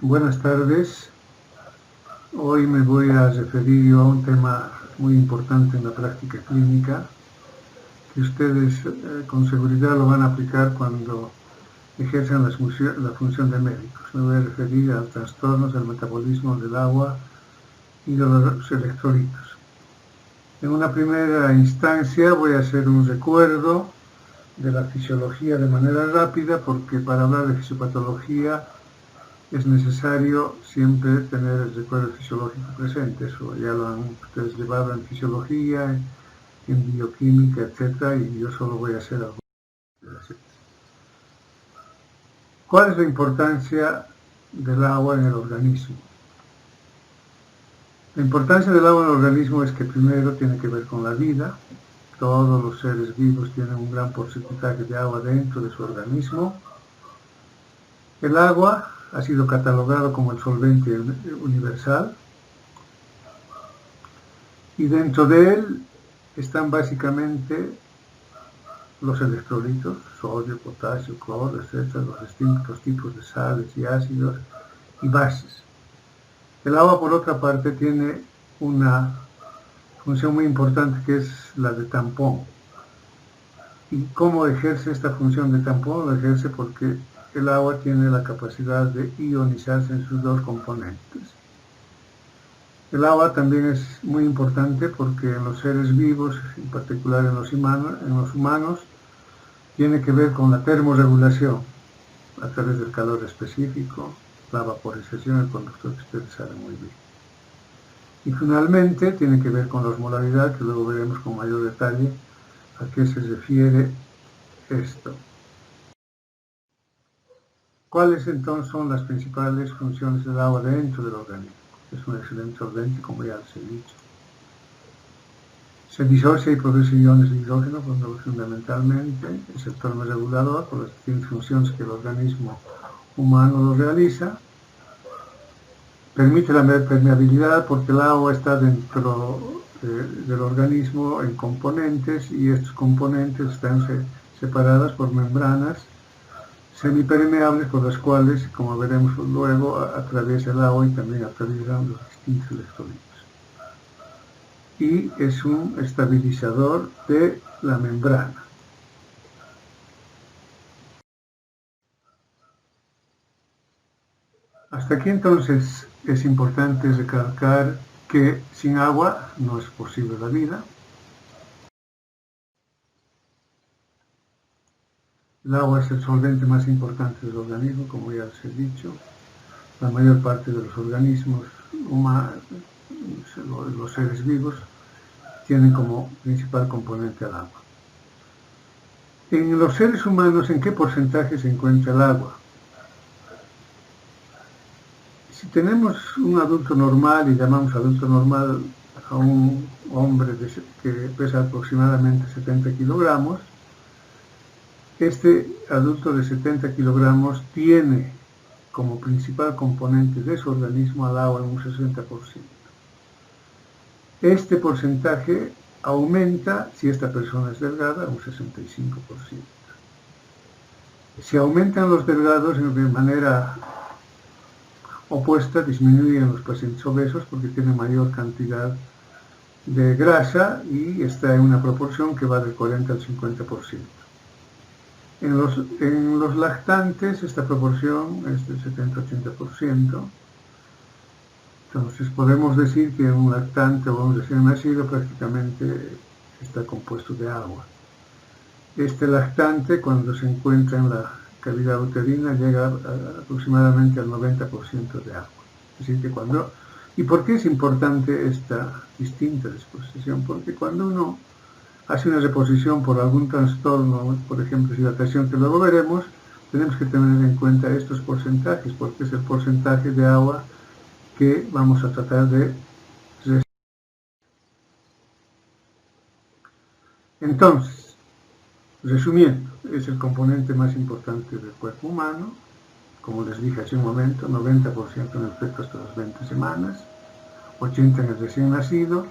Buenas tardes. Hoy me voy a referir yo a un tema muy importante en la práctica clínica, que ustedes con seguridad lo van a aplicar cuando ejerzan la función de médicos. Me voy a referir a trastornos del metabolismo del agua y de los electrolitos. En una primera instancia voy a hacer un recuerdo de la fisiología de manera rápida, porque para hablar de fisiopatología es necesario siempre tener el recuerdo fisiológico presente. Eso ya lo han ustedes llevado en fisiología, en bioquímica, etc. Y yo solo voy a hacer algo. ¿Cuál es la importancia del agua en el organismo? La importancia del agua en el organismo es que primero tiene que ver con la vida. Todos los seres vivos tienen un gran porcentaje de agua dentro de su organismo. El agua ha sido catalogado como el solvente universal, y dentro de él están básicamente los electrolitos, sodio, potasio, cloro, etc., los distintos tipos de sales y ácidos y bases. El agua, por otra parte, tiene una función muy importante, que es la de tampón. ¿Y cómo ejerce esta función de tampón? Lo ejerce porque el agua tiene la capacidad de ionizarse en sus dos componentes. El agua también es muy importante porque en los seres vivos, en particular en los humanos, tiene que ver con la termorregulación a través del calor específico, la vaporización, el conductor que ustedes saben muy bien. Y finalmente tiene que ver con la osmolaridad, que luego veremos con mayor detalle a qué se refiere esto. ¿Cuáles entonces son las principales funciones del agua dentro del organismo? Es un excelente solvente, como ya les he dicho. Se disocia y produce iones de hidrógeno fundamentalmente, es el termorregulador por las distintas funciones que el organismo humano lo realiza. Permite la permeabilidad porque el agua está dentro del organismo en componentes, y estos componentes están separadas por membranas semipermeables por las cuales, como veremos luego, atraviesa el agua y también atraviesan los distintos electrolitos. Y es un estabilizador de la membrana. Hasta aquí entonces es importante recalcar que sin agua no es posible la vida. El agua es el solvente más importante del organismo, como ya les he dicho. La mayor parte de los organismos humanos, los seres vivos, tienen como principal componente el agua. En los seres humanos, ¿en qué porcentaje se encuentra el agua? Si tenemos un adulto normal, y llamamos adulto normal a un hombre que pesa aproximadamente 70 kilogramos, este adulto de 70 kilogramos tiene como principal componente de su organismo al agua en un 60%. Este porcentaje aumenta si esta persona es delgada, un 65%. Si aumentan los delgados de manera opuesta, disminuyen los pacientes obesos porque tienen mayor cantidad de grasa y está en una proporción que va del 40 al 50%. En los lactantes esta proporción es del 70-80%. Entonces podemos decir que un lactante o un recién nacido prácticamente está compuesto de agua. Este lactante, cuando se encuentra en la cavidad uterina, llega aproximadamente al 90% de agua. Es decir, que cuando... ¿Y por qué es importante esta distinta disposición? Porque cuando uno hace una reposición por algún trastorno, por ejemplo, hidratación, que luego veremos, tenemos que tener en cuenta estos porcentajes, porque es el porcentaje de agua que vamos a tratar de... Entonces, resumiendo, es el componente más importante del cuerpo humano, como les dije hace un momento, 90% en efecto hasta las 20 semanas, 80% en el recién nacido,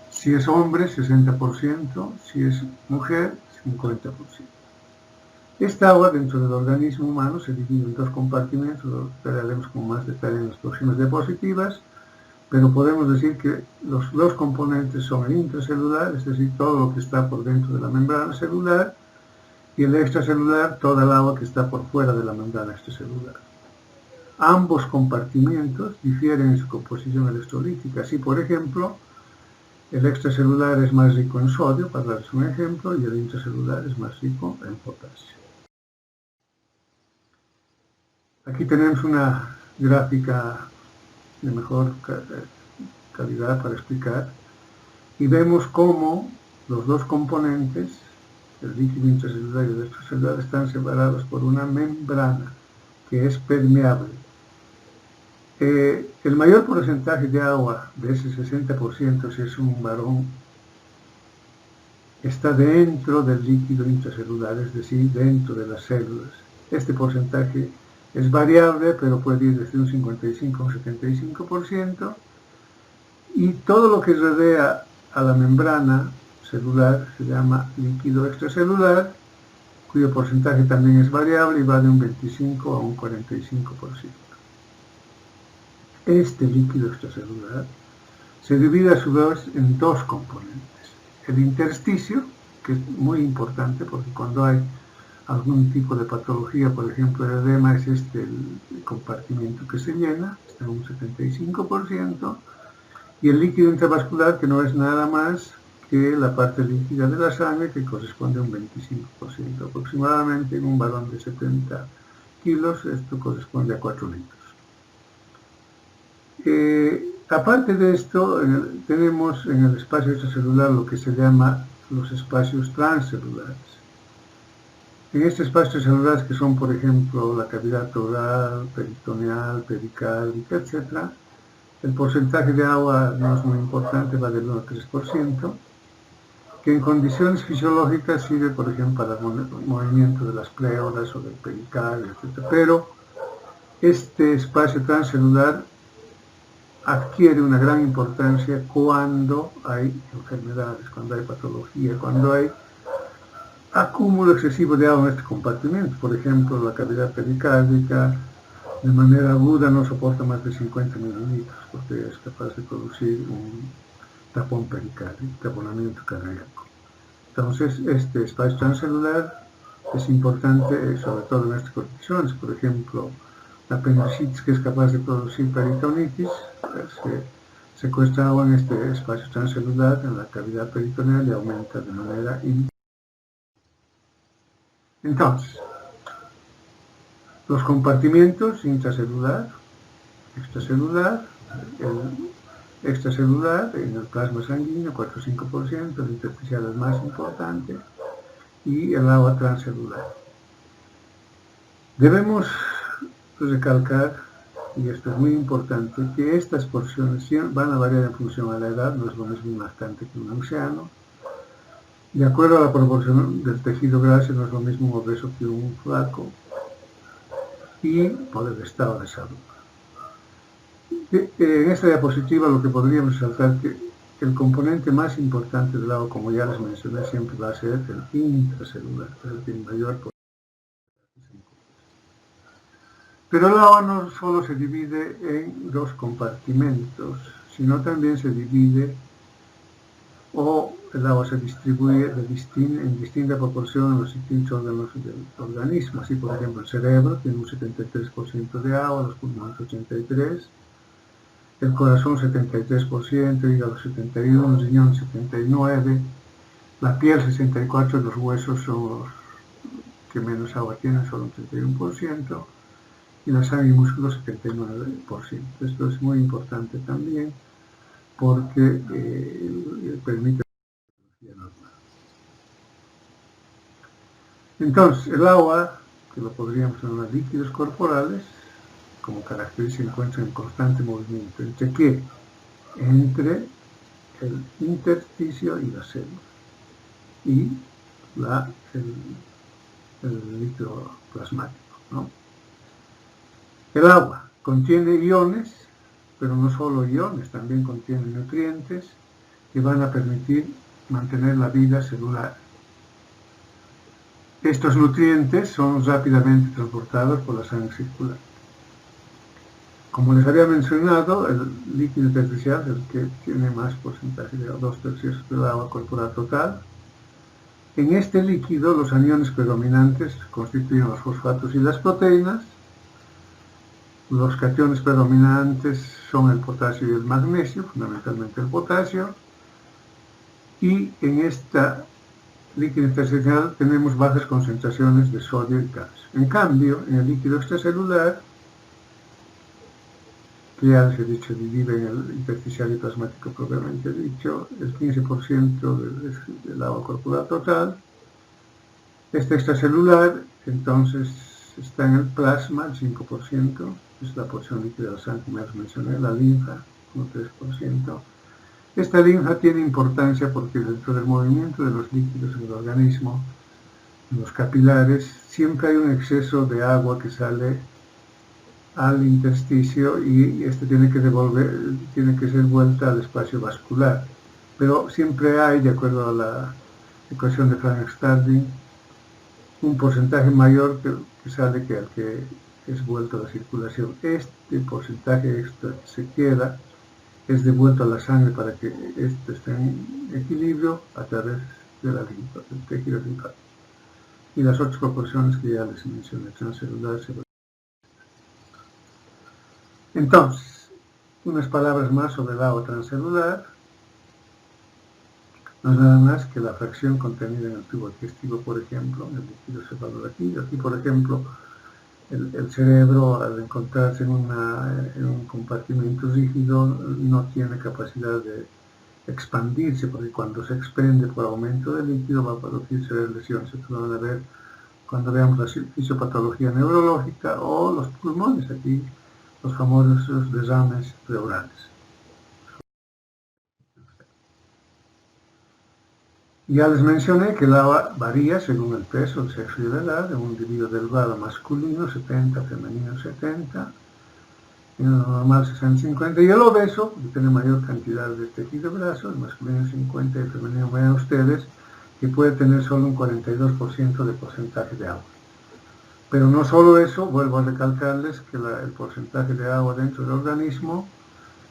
si es hombre 60%, si es mujer 50%. Esta agua dentro del organismo humano se divide en dos compartimentos, lo veremos con más detalle en las próximas diapositivas, pero podemos decir que los dos componentes son el intracelular, es decir, todo lo que está por dentro de la membrana celular, y el extracelular, toda el agua que está por fuera de la membrana extracelular. Ambos compartimentos difieren en su composición electrolítica. Así, por ejemplo, el extracelular es más rico en sodio, para darles un ejemplo, y el intracelular es más rico en potasio. Aquí tenemos una gráfica de mejor calidad para explicar, y vemos cómo los dos componentes, el líquido intracelular y el extracelular, están separados por una membrana que es permeable. El mayor porcentaje de agua, de ese 60%, si es un varón, está dentro del líquido intracelular, es decir, dentro de las células. Este porcentaje es variable, pero puede ir desde un 55 a un 75%, y todo lo que rodea a la membrana celular se llama líquido extracelular, cuyo porcentaje también es variable y va de un 25 a un 45%. Este líquido extracelular se divide a su vez en dos componentes. El intersticio, que es muy importante porque cuando hay algún tipo de patología, por ejemplo el edema, es este el compartimento que se llena, está en un 75%, y el líquido intravascular, que no es nada más que la parte líquida de la sangre, que corresponde a un 25%. Aproximadamente en un varón de 70 kilos, esto corresponde a 4 litros. Aparte de esto, tenemos en el espacio extracelular lo que se llama los espacios transcelulares. En este espacio celulares, que son, por ejemplo, la cavidad oral, peritoneal, pericárdica, etc., el porcentaje de agua no es muy importante, va del 1 al 3%, que en condiciones fisiológicas sirve, por ejemplo, para el movimiento de las pleuras o del pericardio, etc. Pero este espacio transcelular adquiere una gran importancia cuando hay enfermedades, cuando hay patología, cuando hay acúmulo excesivo de agua en este compartimento. Por ejemplo, la cavidad pericárdica de manera aguda no soporta más de 50 mililitros porque es capaz de producir un tapón pericárdico, taponamiento cardíaco. Entonces, este espacio transcelular es importante, sobre todo en estas condiciones. Por ejemplo, la apendicitis, que es capaz de producir peritonitis, se secuestra agua en este espacio transcelular, en la cavidad peritoneal, y aumenta de manera importante. Entonces, los compartimientos intracelular, extracelular, el extracelular en el plasma sanguíneo, 4 o 5%, el intersticial es más importante, y el agua transcelular. Debemos recalcar, y esto es muy importante, que estas porciones van a variar en función a la edad, no es lo mismo un lactante que un anciano. De acuerdo a la proporción del tejido graso, no es lo mismo un obeso que un flaco, y por el estado de salud. En esta diapositiva lo que podríamos resaltar que el componente más importante del agua, como ya les mencioné, siempre va a ser el intracelular, el que mayor porcentaje. Pero el agua no solo se divide en dos compartimentos, sino también se divide, o el agua se distribuye en distinta proporción en los distintos órganos del organismo. Así, por ejemplo, el cerebro tiene un 73% de agua, los pulmones 83%, el corazón 73%, el hígado 71%, el riñón 79%, la piel 64%, los huesos son los que menos agua tienen, solo un 31%, y la sangre y músculos 79%. Esto es muy importante también porque permite la energía normal. Entonces, el agua, que lo podríamos llamar líquidos corporales, como característica, se encuentra en constante movimiento. ¿Entre qué? Entre el intersticio y la célula, y el líquido plasmático, ¿no? El agua contiene iones, pero no solo iones, también contiene nutrientes que van a permitir mantener la vida celular. Estos nutrientes son rápidamente transportados por la sangre circular. Como les había mencionado, el líquido intersticial es el que tiene más porcentaje de 2/3 del agua corporal total. En este líquido, los aniones predominantes constituyen los fosfatos y las proteínas. Los cationes predominantes son el potasio y el magnesio, fundamentalmente el potasio. Y en esta líquido intersticial tenemos bajas concentraciones de sodio y calcio. En cambio, en el líquido extracelular, que ya les he dicho, divide en el intersticial y plasmático propiamente dicho, el 15% del agua corporal total. Este extracelular, entonces, está en el plasma, el 5%, es la porción líquida de la sangre, como ya les mencioné, la linfa, un 3%. Esta linfa tiene importancia porque dentro del movimiento de los líquidos en el organismo, en los capilares, siempre hay un exceso de agua que sale al intersticio y este tiene que ser vuelta al espacio vascular. Pero siempre hay, de acuerdo a la ecuación de Frank-Starling, un porcentaje mayor que sale que al que es vuelto a la circulación. Este porcentaje extra se queda, es devuelto a la sangre para que esto esté en equilibrio a través de la linfa, del tejido linfático. Y las otras proporciones que ya les mencioné, transcelular, celular. Entonces, unas palabras más sobre el agua transcelular. No es nada más que la fracción contenida en el tubo digestivo, por ejemplo, el líquido se valora aquí. Aquí, por ejemplo, el cerebro, al encontrarse en un compartimento rígido, no tiene capacidad de expandirse, porque cuando se expande por aumento de líquido va a producirse lesiones. Esto lo van a ver cuando veamos la fisiopatología neurológica o los pulmones, aquí los famosos derrames pleurales. Ya les mencioné que el agua varía según el peso, el sexo y la edad. De un individuo delgado masculino 70, femenino 70, y el normal 60-50, y el obeso, que tiene mayor cantidad de tejido graso, el masculino 50 y el femenino, vean ustedes, que puede tener solo un 42% de porcentaje de agua. Pero no solo eso, vuelvo a recalcarles que el porcentaje de agua dentro del organismo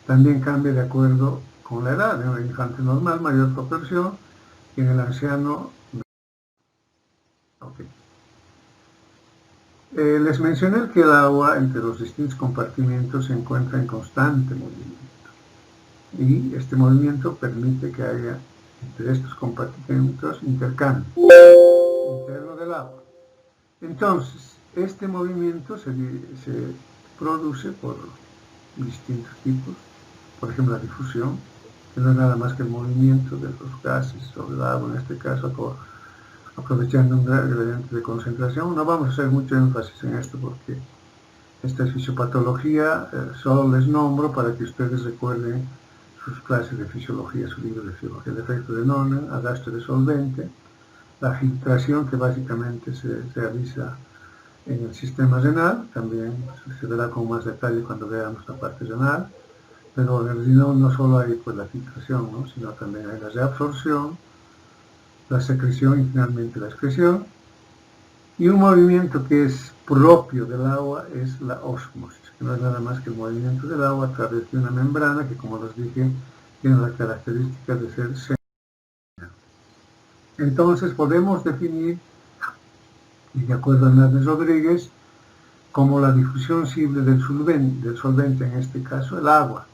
también cambia de acuerdo con la edad. En el infante normal, mayor proporción, y en el anciano. Okay. Les mencioné que el agua entre los distintos compartimentos se encuentra en constante movimiento. Y este movimiento permite que haya entre estos compartimentos intercambio interno del agua. Entonces, este movimiento se produce por distintos tipos. Por ejemplo, la difusión, que no es nada más que el movimiento de los gases sobre el agua, en este caso aprovechando un gradiente de concentración. No vamos a hacer mucho énfasis en esto porque esta es fisiopatología, solo les nombro para que ustedes recuerden sus clases de fisiología, su libro de fisiología. El efecto de Noonan, arrastre de solvente, la filtración que básicamente se realiza en el sistema renal, también se verá con más detalle cuando veamos la parte renal. Pero en el riñón no solo hay pues, la filtración, ¿no? Sino también hay la reabsorción, la secreción y finalmente la excreción. Y un movimiento que es propio del agua es la ósmosis, que no es nada más que el movimiento del agua a través de una membrana que, como les dije, tiene la característica de ser semipermeable. Entonces podemos definir, y de acuerdo a Hernández Rodríguez, como la difusión simple del solvente, en este caso el agua.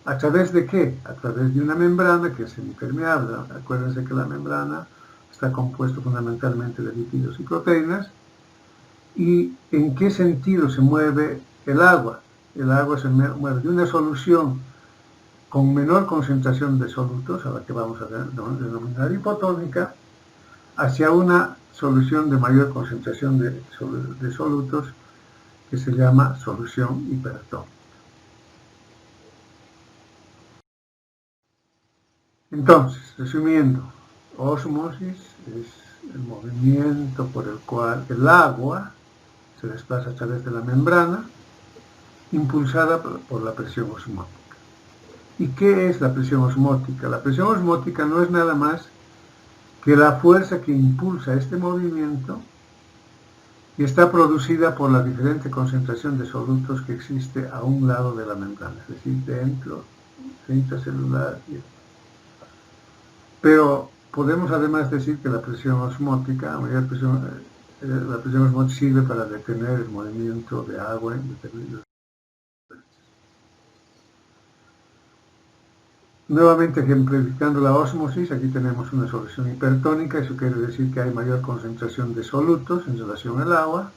¿A través de qué? A través de una membrana que es semipermeable. Acuérdense que la membrana está compuesta fundamentalmente de lípidos y proteínas. ¿Y en qué sentido se mueve el agua? El agua se mueve de una solución con menor concentración de solutos, a la que vamos a denominar hipotónica, hacia una solución de mayor concentración de solutos, que se llama solución hipertónica. Entonces, resumiendo, ósmosis es el movimiento por el cual el agua se desplaza a través de la membrana, impulsada por la presión osmótica. ¿Y qué es la presión osmótica? La presión osmótica no es nada más que la fuerza que impulsa este movimiento está producida por la diferente concentración de solutos que existe a un lado de la membrana, es decir, dentro, intracelular. Pero podemos además decir que la presión osmótica, la presión osmótica sirve para detener el movimiento de agua en determinados. Nuevamente ejemplificando la ósmosis, aquí tenemos una solución hipertónica, eso quiere decir que hay mayor concentración de solutos en relación al agua,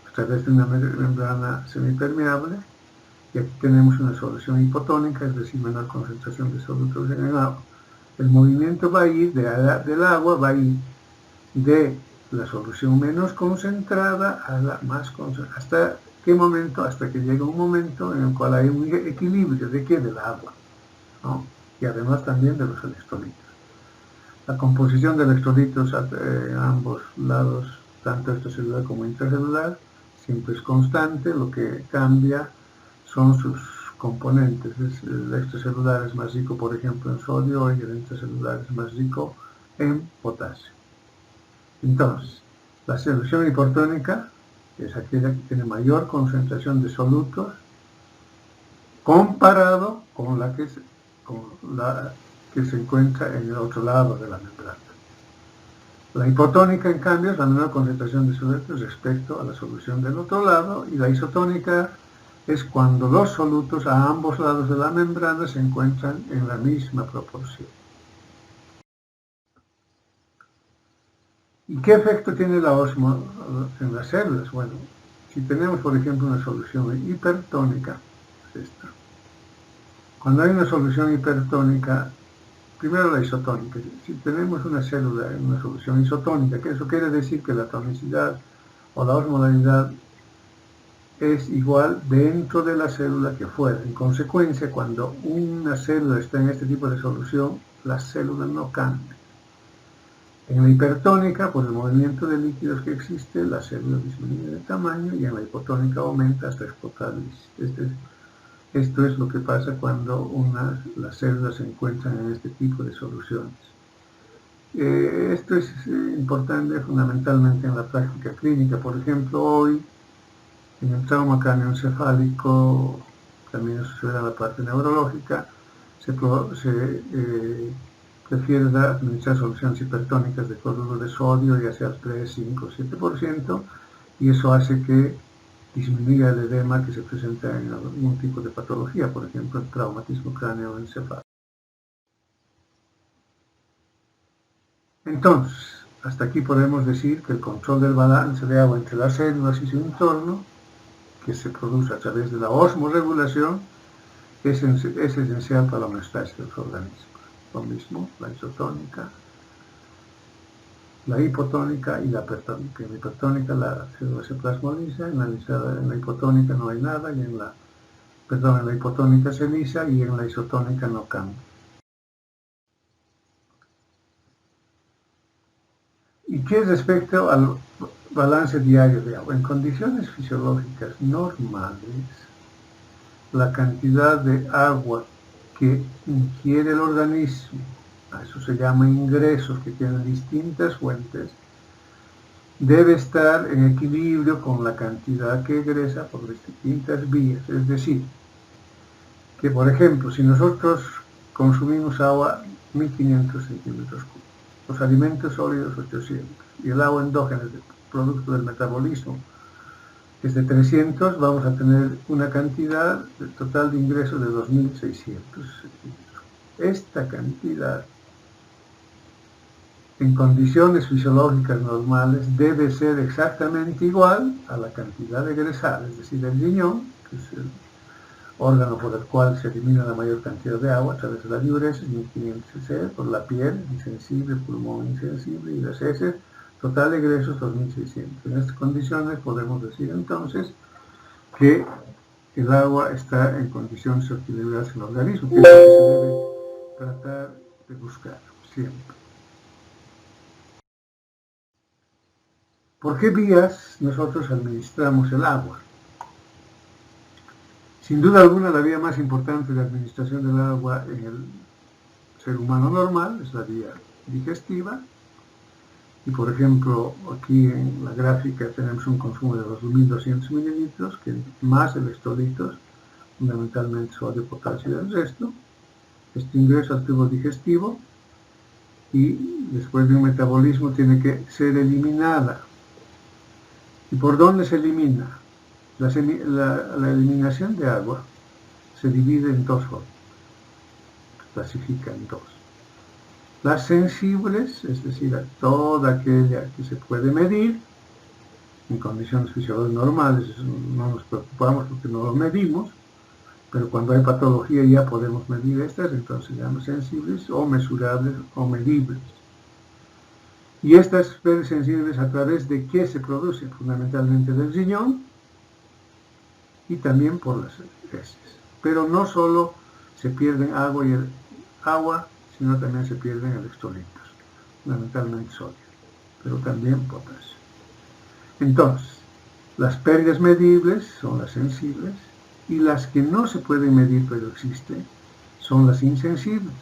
a través de una membrana semipermeable, y aquí tenemos una solución hipotónica, es decir, menor concentración de solutos en el agua. El movimiento va a ir del agua, va a ir de la solución menos concentrada a la más concentrada. ¿Hasta qué momento? Hasta que llega un momento en el cual hay un equilibrio. ¿De qué? Del agua, ¿no? Y además también de los electrolitos. La composición de electrolitos en ambos lados, tanto extracelular como intracelular, siempre es constante. Lo que cambia son sus componentes. El extracelular es más rico, por ejemplo, en sodio, y el intracelular es más rico en potasio. Entonces, la solución hipertónica es aquella que tiene mayor concentración de solutos comparado con la que se encuentra en el otro lado de la membrana. La hipotónica, en cambio, es la menor concentración de solutos respecto a la solución del otro lado, y la isotónica es cuando los solutos a ambos lados de la membrana se encuentran en la misma proporción. ¿Y qué efecto tiene la ósmosis en las células? Bueno, si tenemos, por ejemplo, una solución hipertónica, es esta. Cuando hay una solución hipertónica, primero la isotónica. Si tenemos una célula en una solución isotónica, que eso quiere decir que la tonicidad o la osmolaridad es igual dentro de la célula que fuera. En consecuencia, cuando una célula está en este tipo de solución, la célula no cambia. En la hipertónica, por el movimiento de líquidos que existe, la célula disminuye de tamaño, y en la hipotónica aumenta hasta explotar. Esto es lo que pasa cuando las células se encuentran en este tipo de soluciones. Esto es importante fundamentalmente en la práctica clínica. Por ejemplo, hoy, en el trauma cráneoencefálico, también sucede en la parte neurológica, se prefiere administrar soluciones hipertónicas de cloruro de sodio, ya sea 3, 5, 7%, y eso hace que disminuya el edema que se presenta en algún tipo de patología, por ejemplo, el traumatismo cráneoencefálico. Entonces, hasta aquí podemos decir que el control del balance de agua entre las células y su entorno, que se produce a través de la osmorregulación, es esencial para la homeostasis de los organismos. Lo mismo, la isotónica, la hipotónica y la hipertónica. En la hipertónica la célula se plasmoliza, en la hipotónica no hay nada, y en la hipotónica se lisa, y en la isotónica no cambia. ¿Y qué respecto al balance diario de agua? En condiciones fisiológicas normales, la cantidad de agua que ingiere el organismo, a eso se llama ingresos, que tienen distintas fuentes, debe estar en equilibrio con la cantidad que egresa por distintas vías. Es decir, que por ejemplo, si nosotros consumimos agua 1500 centímetros cúbicos, los alimentos sólidos 800, y el agua endógena, producto del metabolismo, es de 300, vamos a tener una cantidad total de ingresos de 2600. Esta cantidad, en condiciones fisiológicas normales, debe ser exactamente igual a la cantidad egresada, es decir, el riñón, que es el órgano por el cual se elimina la mayor cantidad de agua a través de la diuresis, 1500 cc, por la piel insensible, pulmón insensible, y las heces, total de egresos 2600. En estas condiciones podemos decir entonces que el agua está en condiciones de equilibrar el organismo, que es lo que se debe tratar de buscar siempre. ¿Por qué vías nosotros administramos el agua? Sin duda alguna, la vía más importante de administración del agua en el ser humano normal es la vía digestiva, Y por ejemplo, aquí en la gráfica tenemos un consumo de 2.200 mililitros, que más electrolitos, fundamentalmente sodio, potasio y el resto. Este ingreso al tubo digestivo y después de un metabolismo tiene que ser eliminada. ¿Y por dónde se elimina? La eliminación de agua se divide en dos formas, se clasifica en dos. Las sensibles, es decir, toda aquella que se puede medir, en condiciones fisiológicas normales no nos preocupamos porque no lo medimos, pero cuando hay patología ya podemos medir estas, entonces se llaman sensibles o mesurables o medibles. Y estas sensibles, ¿a través de qué se producen? Fundamentalmente del riñón y también por las heces. Pero no solo se pierden agua, sino también se pierden electrolitos, fundamentalmente sodio, pero también potasio. Entonces, las pérdidas medibles son las sensibles y las que no se pueden medir pero existen son las insensibles.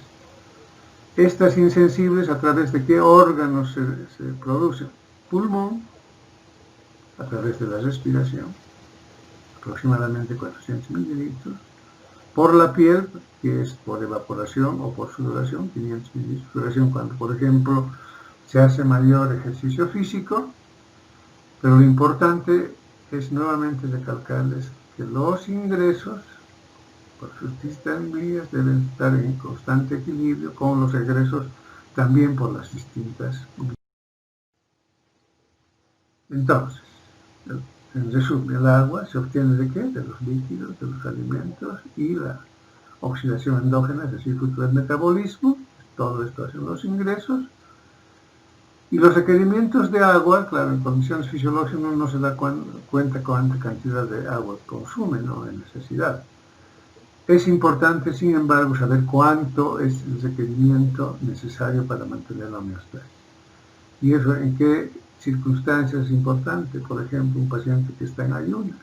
Estas insensibles, ¿a través de qué órganos se producen? Pulmón, a través de la respiración, aproximadamente 400 mililitros. Por la piel, que es por evaporación o por sudoración, 500 mililitros. Sudoración cuando, por ejemplo, se hace mayor ejercicio físico. Pero lo importante es nuevamente recalcarles que los ingresos por sus distintas vías deben estar en constante equilibrio con los egresos también por las distintas vías. Entonces, en resumen, el agua se obtiene ¿de qué? De los líquidos, de los alimentos y la oxidación endógena, es decir, fruto del metabolismo. Todo esto hacen los ingresos. Y los requerimientos de agua, claro, en condiciones fisiológicas uno no se da cuenta cuánta cantidad de agua consume, ¿no? En necesidad. Es importante, sin embargo, saber cuánto es el requerimiento necesario para mantener la homeostasis. ¿Y eso en qué circunstancias es importante? Por ejemplo, un paciente que está en ayunas,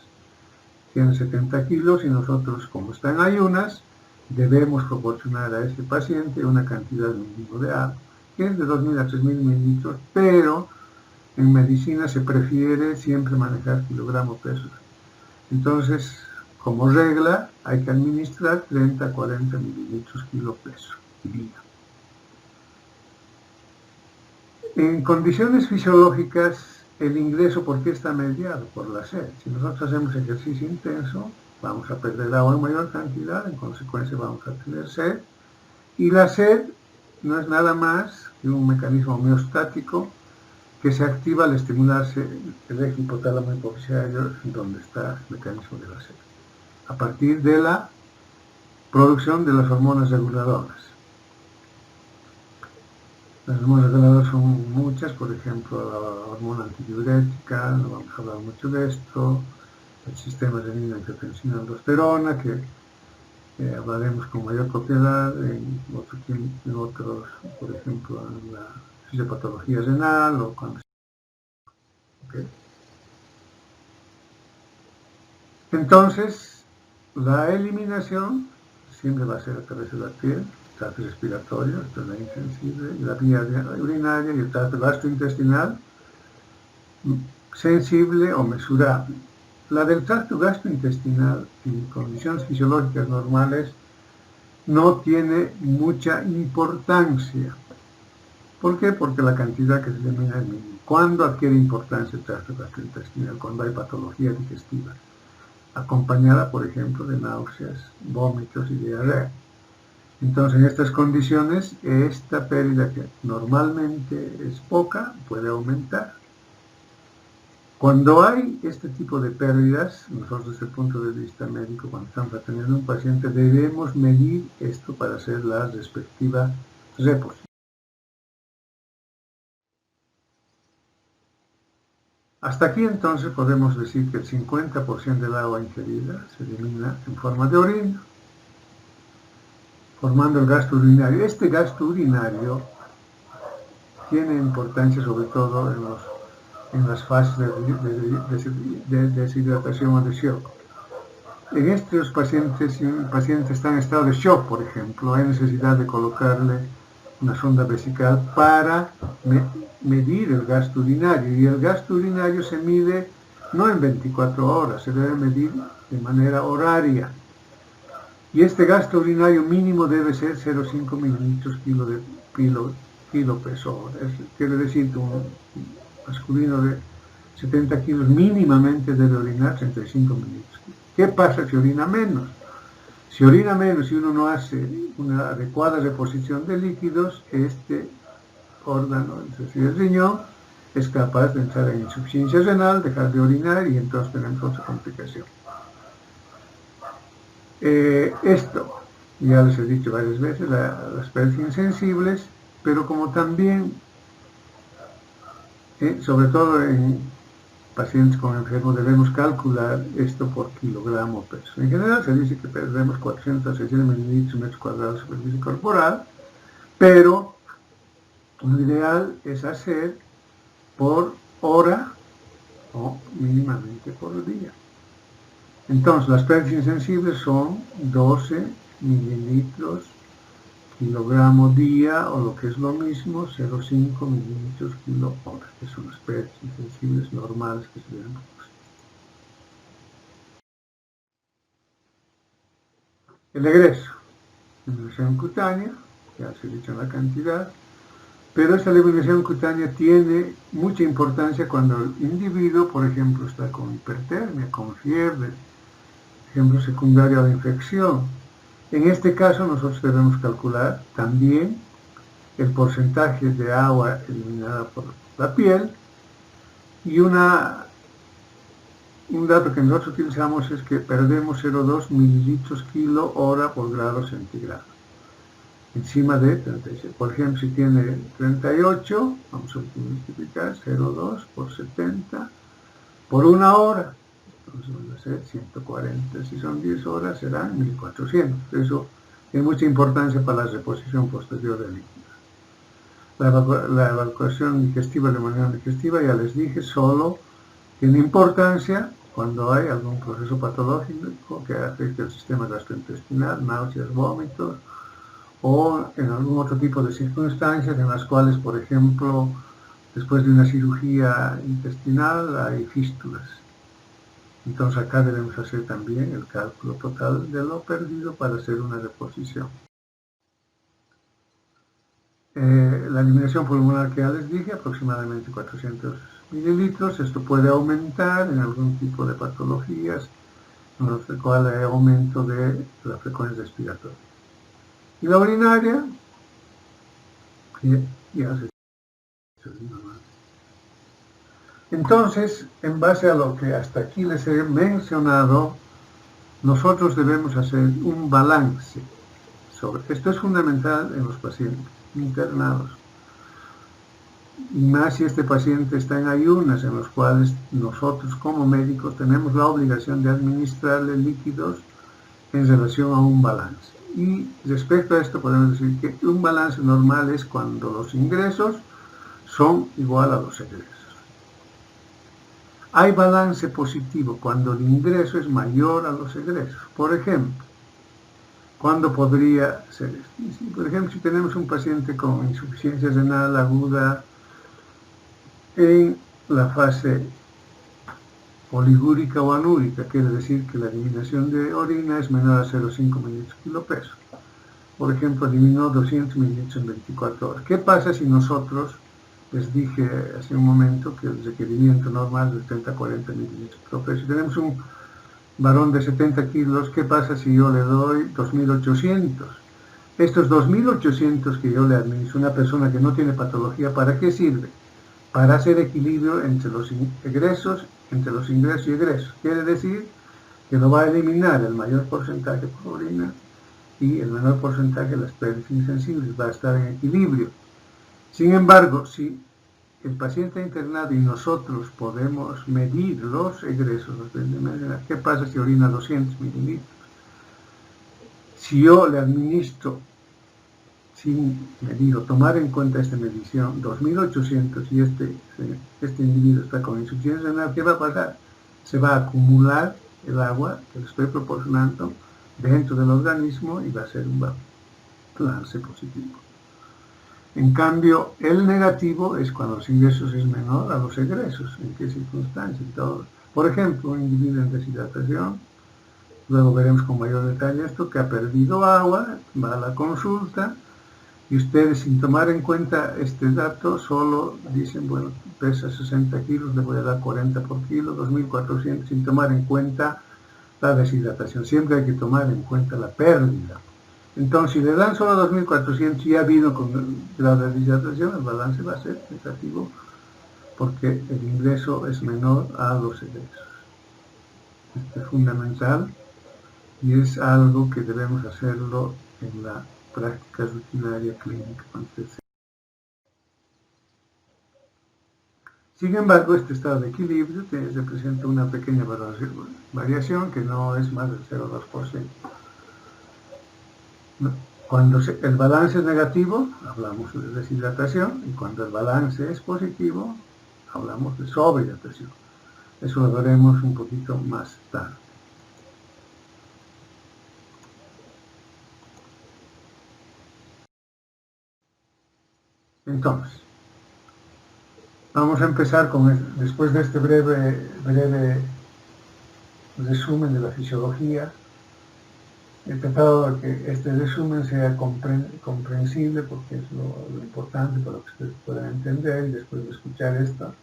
tiene 70 kilos y nosotros, como está en ayunas, debemos proporcionar a ese paciente una cantidad mínima de agua, que es de 2.000 a 3.000 mililitros, pero en medicina se prefiere siempre manejar kilogramo peso. Entonces, como regla, hay que administrar 30 a 40 mililitros kilo peso día. En condiciones fisiológicas, el ingreso, ¿por qué está mediado? Por la sed. Si nosotros hacemos ejercicio intenso, vamos a perder agua en mayor cantidad, en consecuencia vamos a tener sed. Y la sed no es nada más que un mecanismo homeostático que se activa al estimularse el eje hipotálamo hipofisiario, donde está el mecanismo de la sed, a partir de la producción de las hormonas reguladoras. Las hormonas reguladoras son muchas, por ejemplo, la hormona antidiurética, no vamos a hablar mucho de esto, el sistema renina, angiotensina, aldosterona, que hablaremos con mayor propiedad en otros, por ejemplo, en la fisiopatología renal o cuando... ¿Okay? Entonces, la eliminación siempre va a ser a través de la piel, el tracto respiratorio, esto es la insensible, la vía urinaria y el tracto gastrointestinal, sensible o mesurable. La del tracto gastrointestinal, en condiciones fisiológicas normales, no tiene mucha importancia. ¿Por qué? Porque la cantidad que se elimina es mínima. ¿Cuándo adquiere importancia el tracto gastrointestinal? Cuando hay patología digestiva, acompañada, por ejemplo, de náuseas, vómitos y diarrea. Entonces, en estas condiciones, esta pérdida, que normalmente es poca, puede aumentar. Cuando hay este tipo de pérdidas, nosotros desde el punto de vista médico, cuando estamos atendiendo a un paciente, debemos medir esto para hacer la respectiva reposición. Hasta aquí entonces podemos decir que el 50% del agua ingerida se elimina en forma de orina, formando el gasto urinario. Este gasto urinario tiene importancia sobre todo en las fases de deshidratación o de shock. En estos pacientes, si un paciente está en estado de shock, por ejemplo, hay necesidad de colocarle una sonda vesical para medir el gasto urinario, y el gasto urinario se mide no en 24 horas, se debe medir de manera horaria. Y este gasto urinario mínimo debe ser 0,5 mililitros kilo peso hora. Quiere decir que un masculino de 70 kilos mínimamente debe orinar 35 mililitros. ¿Qué pasa si orina menos? Si orina menos y uno no hace una adecuada reposición de líquidos, este órgano, es decir, el riñón, es capaz de entrar en insuficiencia renal, dejar de orinar y entonces tenemos otra complicación. Esto, ya les he dicho varias veces, las pérdicas insensibles, pero como también, sobre todo en pacientes con enfermos, debemos calcular esto por kilogramo peso. En general se dice que perdemos 400 a 600 mililitros metros cuadrados de superficie corporal, pero lo ideal es hacer por hora o mínimamente por día. Entonces, las pérdidas insensibles son 12 mililitros kilogramo día, o lo que es lo mismo, 0,5 mililitros kilo hora, que son las pérdidas insensibles normales que se deben producir. El egreso, eliminación cutánea, ya se ha dicho la cantidad, pero esa eliminación cutánea tiene mucha importancia cuando el individuo, por ejemplo, está con hipertermia, con fiebre, ejemplo secundario a la infección. En este caso nosotros debemos calcular también el porcentaje de agua eliminada por la piel, y un dato que nosotros utilizamos es que perdemos 0,2 mililitros kilo hora por grado centígrado. Encima de 36. Por ejemplo, si tiene 38, vamos a multiplicar 0,2 por 70 por una hora. Entonces van a ser 140. Si son 10 horas serán 1400. Eso tiene mucha importancia para la reposición posterior de líquidos. La evacuación digestiva de manera digestiva, ya les dije, solo tiene importancia cuando hay algún proceso patológico que afecte el sistema gastrointestinal, náuseas, vómitos, o en algún otro tipo de circunstancias en las cuales, por ejemplo, después de una cirugía intestinal hay fístulas. Entonces acá debemos hacer también el cálculo total de lo perdido para hacer una reposición. La eliminación pulmonar, que ya les dije, aproximadamente 400 mililitros. Esto puede aumentar en algún tipo de patologías, en los cuales hay aumento de la frecuencia respiratoria. Y la urinaria, ya se... Entonces, en base a lo que hasta aquí les he mencionado, nosotros debemos hacer un balance sobre esto. Es fundamental en los pacientes internados, y más si este paciente está en ayunas, en los cuales nosotros como médicos tenemos la obligación de administrarle líquidos en relación a un balance. Y respecto a esto podemos decir que un balance normal es cuando los ingresos son igual a los egresos. Hay balance positivo cuando el ingreso es mayor a los egresos. Por ejemplo, ¿cuándo podría ser esto? Por ejemplo, si tenemos un paciente con insuficiencia renal aguda en la fase oligúrica o anúrica, quiere decir que la eliminación de orina es menor a 0,5 mililitros kilo peso. Por ejemplo, eliminó 200 mililitros en 24 horas. ¿Qué pasa si nosotros, les dije hace un momento que el requerimiento normal es de 30 a 40 mililitros kilo peso? Si tenemos un varón de 70 kilos, ¿qué pasa si yo le doy 2.800? Estos 2.800 que yo le administro a una persona que no tiene patología, ¿para qué sirve? Para hacer equilibrio entre los ingresos y egresos. Quiere decir que lo va a eliminar el mayor porcentaje por orina y el menor porcentaje de las pérdidas insensibles. Va a estar en equilibrio. Sin embargo, si el paciente internado y nosotros podemos medir los egresos, ¿qué pasa si orina 200 mililitros? Si yo le administro sin medir o tomar en cuenta esta medición 2.800 y este individuo está con insuficiencia renal, ¿qué va a pasar? Se va a acumular el agua que le estoy proporcionando dentro del organismo y va a ser un balance positivo. En cambio, el negativo es cuando los ingresos es menor a los egresos. ¿En qué circunstancias? Por ejemplo, un individuo en deshidratación, luego veremos con mayor detalle esto, que ha perdido agua, va a la consulta, y ustedes, sin tomar en cuenta este dato, solo dicen, bueno, pesa 60 kilos, le voy a dar 40 por kilo, 2.400, sin tomar en cuenta la deshidratación. Siempre hay que tomar en cuenta la pérdida. Entonces, si le dan solo 2.400 y ha habido con la deshidratación, el balance va a ser negativo porque el ingreso es menor a los egresos. Esto es fundamental y es algo que debemos hacerlo en la práctica rutinaria clínica. Sin embargo, este estado de equilibrio representa una pequeña variación que no es más del 0,2%. Cuando el balance es negativo, hablamos de deshidratación, y cuando el balance es positivo, hablamos de sobrehidratación. Eso lo veremos un poquito más tarde. Entonces, vamos a empezar después de este breve resumen de la fisiología. He tratado de que este resumen sea comprensible porque es lo importante para que ustedes puedan entender, y después de escuchar esto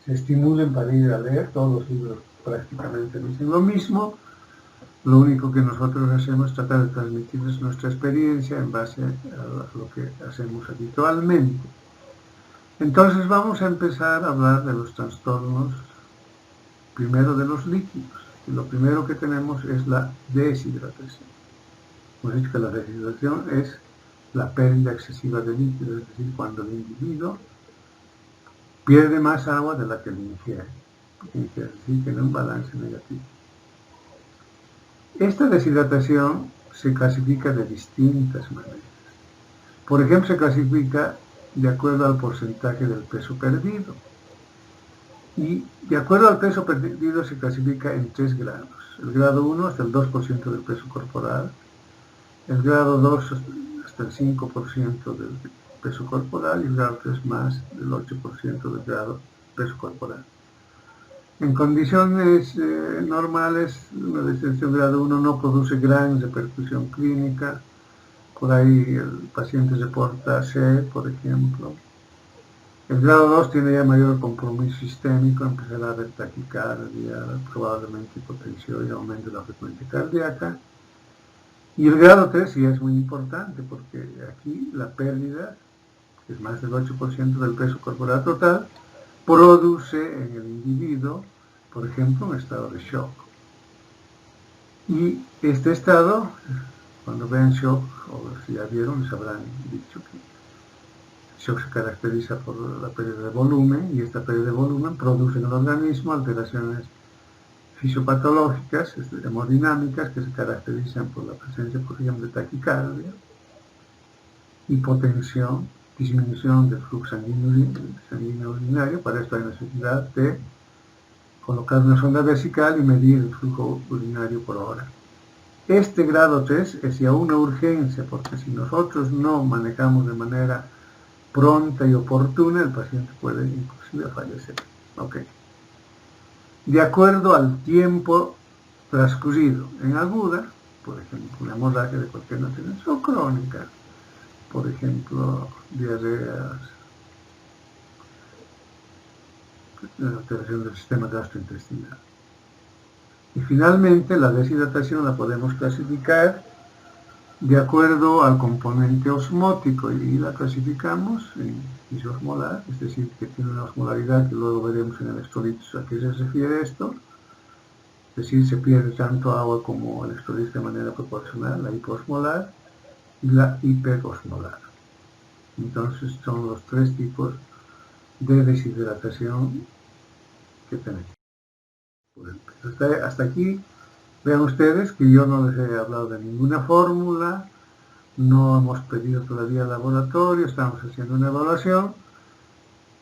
se estimulen para ir a leer. Todos los libros prácticamente dicen lo mismo. Lo único que nosotros hacemos es tratar de transmitirles nuestra experiencia en base a lo que hacemos habitualmente. Entonces vamos a empezar a hablar de los trastornos, primero de los líquidos. Y lo primero que tenemos es la deshidratación. Hemos dicho que la deshidratación es la pérdida excesiva de líquido, es decir, cuando el individuo pierde más agua de la que le ingiere, es decir, tiene un balance negativo. Esta deshidratación se clasifica de distintas maneras. Por ejemplo, se clasifica de acuerdo al porcentaje del peso perdido. Y de acuerdo al peso perdido se clasifica en 3 grados. El grado 1 hasta el 2% del peso corporal, el grado 2 hasta el 5% del peso corporal y el grado 3 más del 8% del grado peso corporal. En condiciones normales, una deshidratación grado 1 no produce gran repercusión clínica. Por ahí el paciente reporta sed, por ejemplo. El grado 2 tiene ya mayor compromiso sistémico, empezará a haber taquicardia, probablemente hipotensión y aumento de la frecuencia cardíaca. Y el grado 3 sí es muy importante porque aquí la pérdida, que es más del 8% del peso corporal total, produce en el individuo, por ejemplo, un estado de shock. Y este estado, cuando vean shock, o si ya vieron, les habrán dicho que el shock se caracteriza por la pérdida de volumen, y esta pérdida de volumen produce en el organismo alteraciones fisiopatológicas, hemodinámicas, que se caracterizan por la presencia, por ejemplo, de taquicardia, hipotensión, disminución del flujo sanguíneo urinario. Para esto hay necesidad de colocar una sonda vesical y medir el flujo urinario por hora. Este grado 3 es ya una urgencia, porque si nosotros no manejamos de manera pronta y oportuna, el paciente puede inclusive fallecer. Okay. De acuerdo al tiempo transcurrido en aguda, por ejemplo, una hemorragia de cualquier naturaleza, o crónica, por ejemplo, diarreas, alteración del sistema gastrointestinal. Y finalmente, la deshidratación la podemos clasificar de acuerdo al componente osmótico, y la clasificamos en isosmolar, es decir, que tiene una osmolaridad que luego veremos en electrolitos a qué se refiere esto. Es decir, se pierde tanto agua como electrolitos de manera proporcional, la hiposmolar y la hiperosmolar. Entonces son los 3 tipos de deshidratación que tenemos. Hasta aquí, vean ustedes que yo no les he hablado de ninguna fórmula, no hemos pedido todavía el laboratorio, estamos haciendo una evaluación.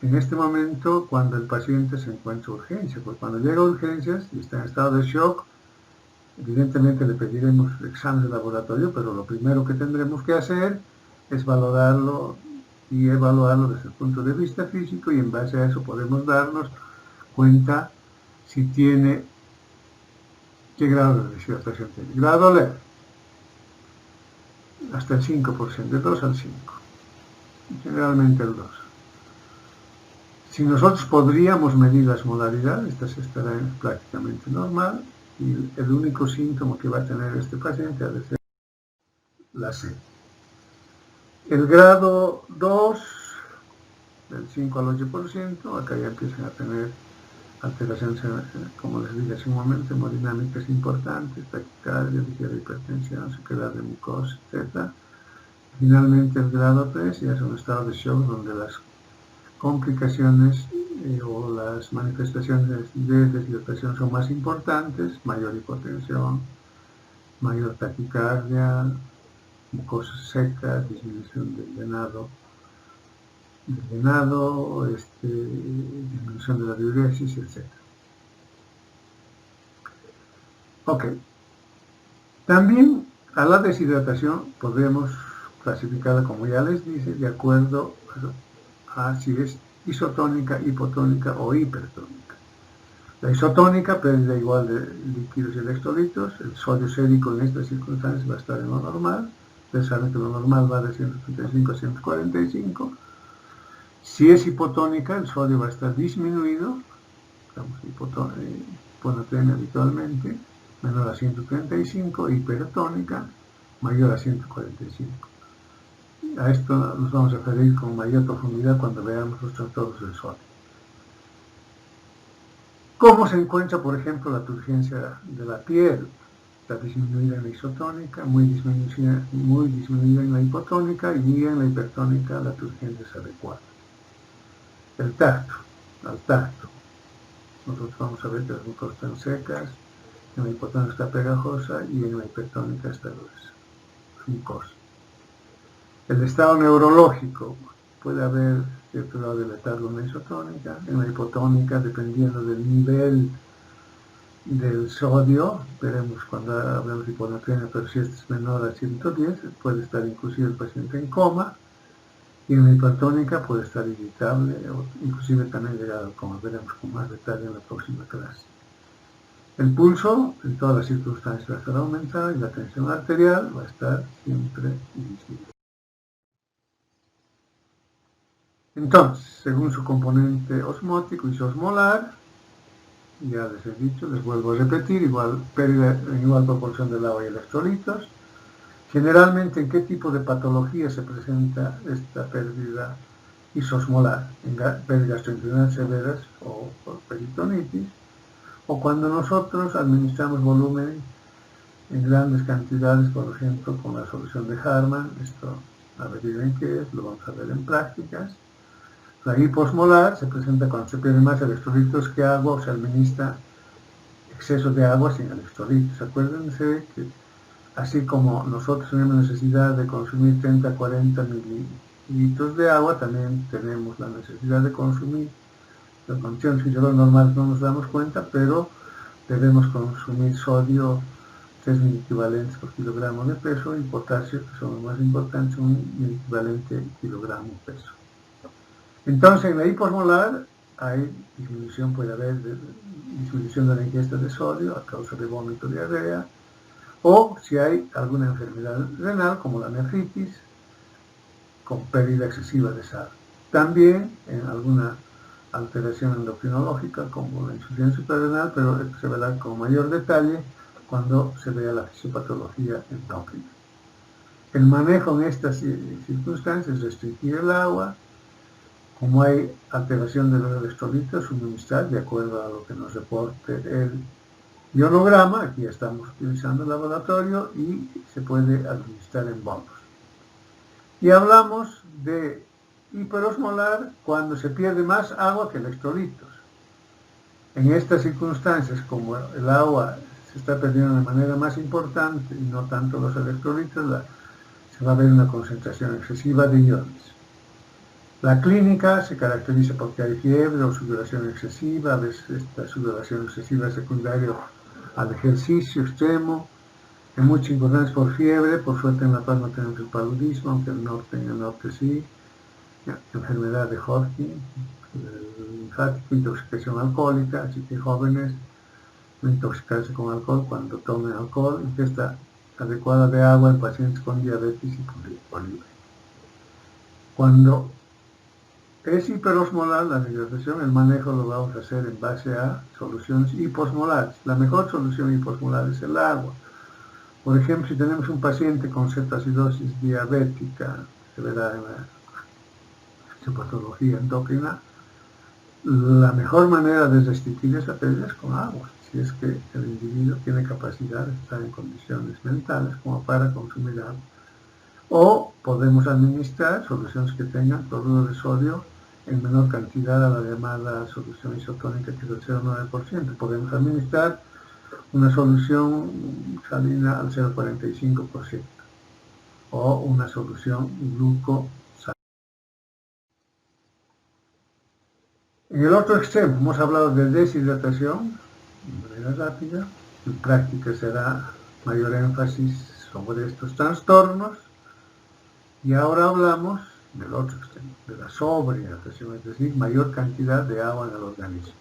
En este momento, cuando el paciente se encuentra en urgencia, pues cuando llega a urgencias y está en estado de shock, evidentemente le pediremos examen de laboratorio, pero lo primero que tendremos que hacer es valorarlo y evaluarlo desde el punto de vista físico, y en base a eso podemos darnos cuenta si tiene qué grado de deshidratación tiene. Grado leve, hasta el 5%, de 2 al 5, generalmente el 2. Si nosotros podríamos medir las molaridades, estas estarán prácticamente normal, y el único síntoma que va a tener este paciente ha de ser la sed. El grado 2, del 5 al 8%, acá ya empiezan a tener alteraciones, como les dije hace un momento, hemodinámicas importantes, taquicardia, ligera hipertensión, sequedad de mucosa, etc. Finalmente el grado 3 ya es un estado de shock donde las complicaciones o las manifestaciones de deshidratación son más importantes, mayor hipotensión, mayor taquicardia, mucosas secas, disminución del llenado, disminución de la diuresis, etc. Ok. También a la deshidratación podemos clasificarla, como ya les dije, de acuerdo a si es isotónica, hipotónica o hipertónica. La isotónica, pérdida igual de líquidos y electrolitos. El sodio sérico en estas circunstancias va a estar en lo normal. Ustedes saben que lo normal va de 135 a 145. Si es hipotónica, el sodio va a estar disminuido, hiponatremia habitualmente, menor a 135, hipertónica, mayor a 145. A esto nos vamos a referir con mayor profundidad cuando veamos los trastornos del sodio. ¿Cómo se encuentra, por ejemplo, la turgencia de la piel? Está disminuida en la isotónica, muy disminuida en la hipotónica, y en la hipertónica la turgencia es adecuada. El tacto, al tacto. Nosotros vamos a ver que las mucosas están secas, en la hipotónica está pegajosa y en la hipertónica está gruesa, mucosa. El estado neurológico, puede haber cierto grado de letargo en la isotónica, en la hipotónica, dependiendo del nivel del sodio, veremos cuando hablamos de hiponatremia, pero si este es menor a 110, puede estar inclusive el paciente en coma, y en la hipertónica puede estar irritable, o inclusive también llegado al coma. Veremos con más detalle en la próxima clase. El pulso, en todas las circunstancias, va a estar aumentado, y la tensión arterial va a estar siempre disminuida. Entonces, según su componente osmótico y osmolar, ya les he dicho, les vuelvo a repetir, pérdida en igual proporción del agua y electrolitos. Generalmente, ¿en qué tipo de patología se presenta esta pérdida isosmolar? En pérdidas gastrointestinales severas o por peritonitis, o cuando nosotros administramos volumen en grandes cantidades, por ejemplo, con la solución de Harman. Esto averigüen qué es, lo vamos a ver en prácticas. La hiposmolar se presenta cuando se pierde más electrolitos que agua, o se administra exceso de agua sin electrolitos. Acuérdense que así como nosotros tenemos necesidad de consumir 30 a 40 mililitros de agua, también tenemos la necesidad de consumir, las condiciones fisiológicas normales no nos damos cuenta, pero debemos consumir sodio 3 miliequivalentes por kilogramo de peso, y potasio, que son los más importantes, un miliequivalente kilogramo peso. Entonces, en la hiposmolar hay disminución, puede haber disminución de la ingesta de sodio a causa de vómito, diarrea, o si hay alguna enfermedad renal como la nefritis con pérdida excesiva de sal. También en alguna alteración endocrinológica como la insuficiencia suprarrenal, pero esto se verá con mayor detalle cuando se vea la fisiopatología endocrina. El manejo en estas circunstancias es restringir el agua. Como hay alteración de los electrolitos, suministrar de acuerdo a lo que nos reporte el ionograma. Aquí estamos utilizando el laboratorio y se puede administrar en bombos. Y hablamos de hiperosmolar cuando se pierde más agua que electrolitos. En estas circunstancias, como el agua se está perdiendo de manera más importante y no tanto los electrolitos, se va a ver una concentración excesiva de iones. La clínica se caracteriza porque hay fiebre o sudoración excesiva. A veces esta sudoración excesiva es secundaria al ejercicio extremo. En muchas importancia por fiebre. Por suerte en La Paz no tenemos el paludismo, aunque en el norte sí. enfermedad de Hodgkin, linfático, intoxicación alcohólica, así que jóvenes no intoxicarse con alcohol cuando tomen alcohol, ingesta adecuada de agua en pacientes con diabetes y poliúria. Cuando es hiperosmolar la deshidratación, el manejo lo vamos a hacer en base a soluciones hiposmolares. La mejor solución hiposmolar es el agua. Por ejemplo, si tenemos un paciente con cetoacidosis diabética, se verá en la fisiopatología endocrina, la mejor manera de restituir esa pérdida es con agua, si es que el individuo tiene capacidad de estar en condiciones mentales como para consumir agua. O podemos administrar soluciones que tengan cloruro de sodio en menor cantidad a la llamada solución isotónica, que es el 0,9%. Podemos administrar una solución salina al 0,45% o una solución glucosalina. En el otro extremo hemos hablado de deshidratación de manera rápida. En práctica será mayor énfasis sobre estos trastornos. Y ahora hablamos del otro extremo, de la sobrehidratación, es decir, mayor cantidad de agua en el organismo.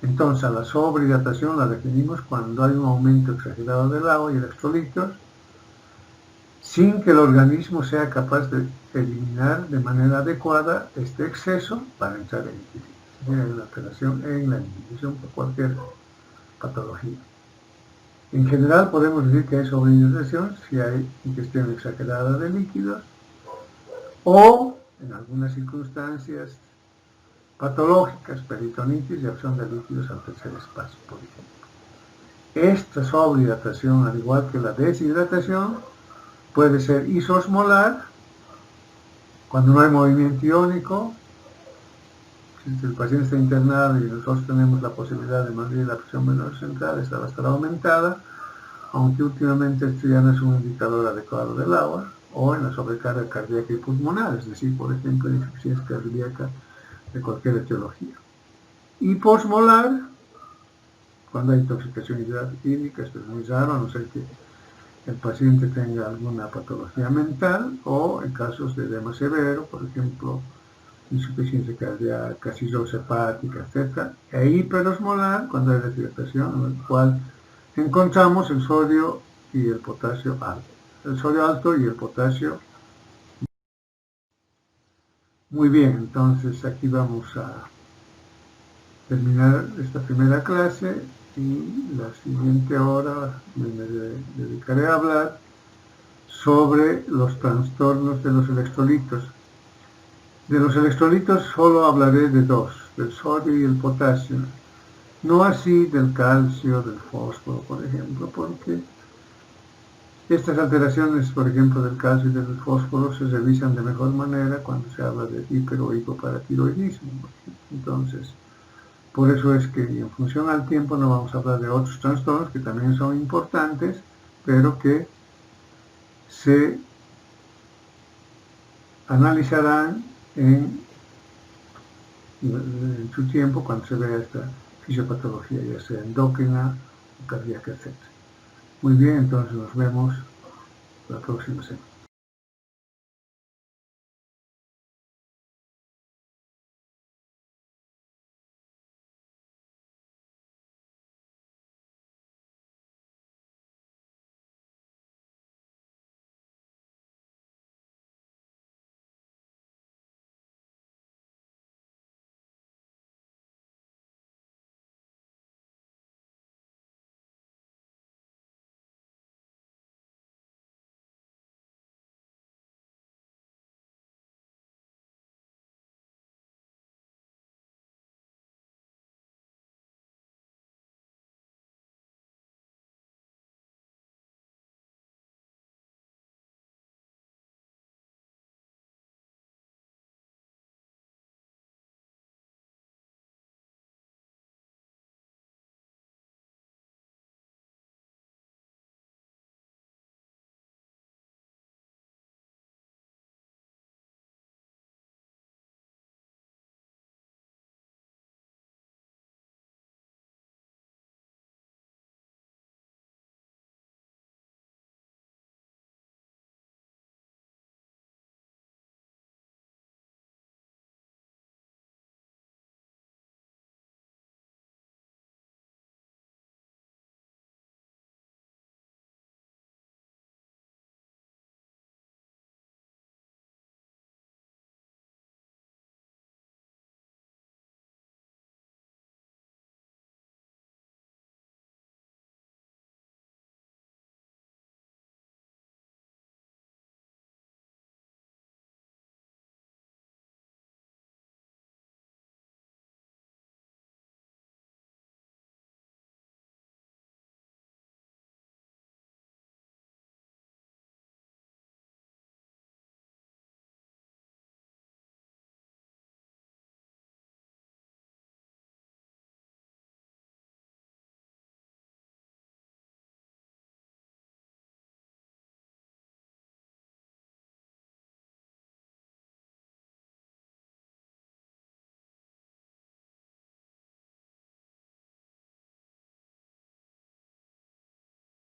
Entonces, a la sobrehidratación la definimos cuando hay un aumento exagerado del agua y electrolitos, sin que el organismo sea capaz de eliminar de manera adecuada este exceso para entrar en equilibrio. Hay una alteración en la inhibición por cualquier patología. En general podemos decir que hay sobrehidratación si hay ingestión exagerada de líquidos o, en algunas circunstancias patológicas, peritonitis y absorción de líquidos al tercer espacio, por ejemplo. Esta sobrehidratación, al igual que la deshidratación, puede ser isosmolar, cuando no hay movimiento iónico. Si el paciente está internado y nosotros tenemos la posibilidad de mantener la presión venosa central, esta va a estar aumentada, aunque últimamente esto ya no es un indicador adecuado del agua, o en la sobrecarga cardíaca y pulmonar, es decir, por ejemplo, insuficiencia cardíaca de cualquier etiología. Hiposmolar, cuando hay intoxicación hídrica, esto es muy raro, a no ser que el paciente tenga alguna patología mental, o en casos de edema severo, por ejemplo, insuficiencia cardíaca, cirrosis hepática, etc. E hiperosmolar, cuando hay deshidratación, en el cual encontramos el sodio y el potasio alto. El sodio alto y el potasio. Muy bien, entonces aquí vamos a terminar esta primera clase y la siguiente hora me dedicaré a hablar sobre los trastornos de los electrolitos. De los electrolitos solo hablaré de dos, del sodio y el potasio. No así del calcio, del fósforo, por ejemplo, porque estas alteraciones, por ejemplo, del calcio y del fósforo se revisan de mejor manera cuando se habla de hiper o hipoparatiroidismo. Entonces, por eso es que en función al tiempo no vamos a hablar de otros trastornos que también son importantes, pero que se analizarán en su tiempo cuando se vea esta fisiopatología, ya sea endocrina, cardíaca, etc. Muy bien, entonces nos vemos la próxima semana.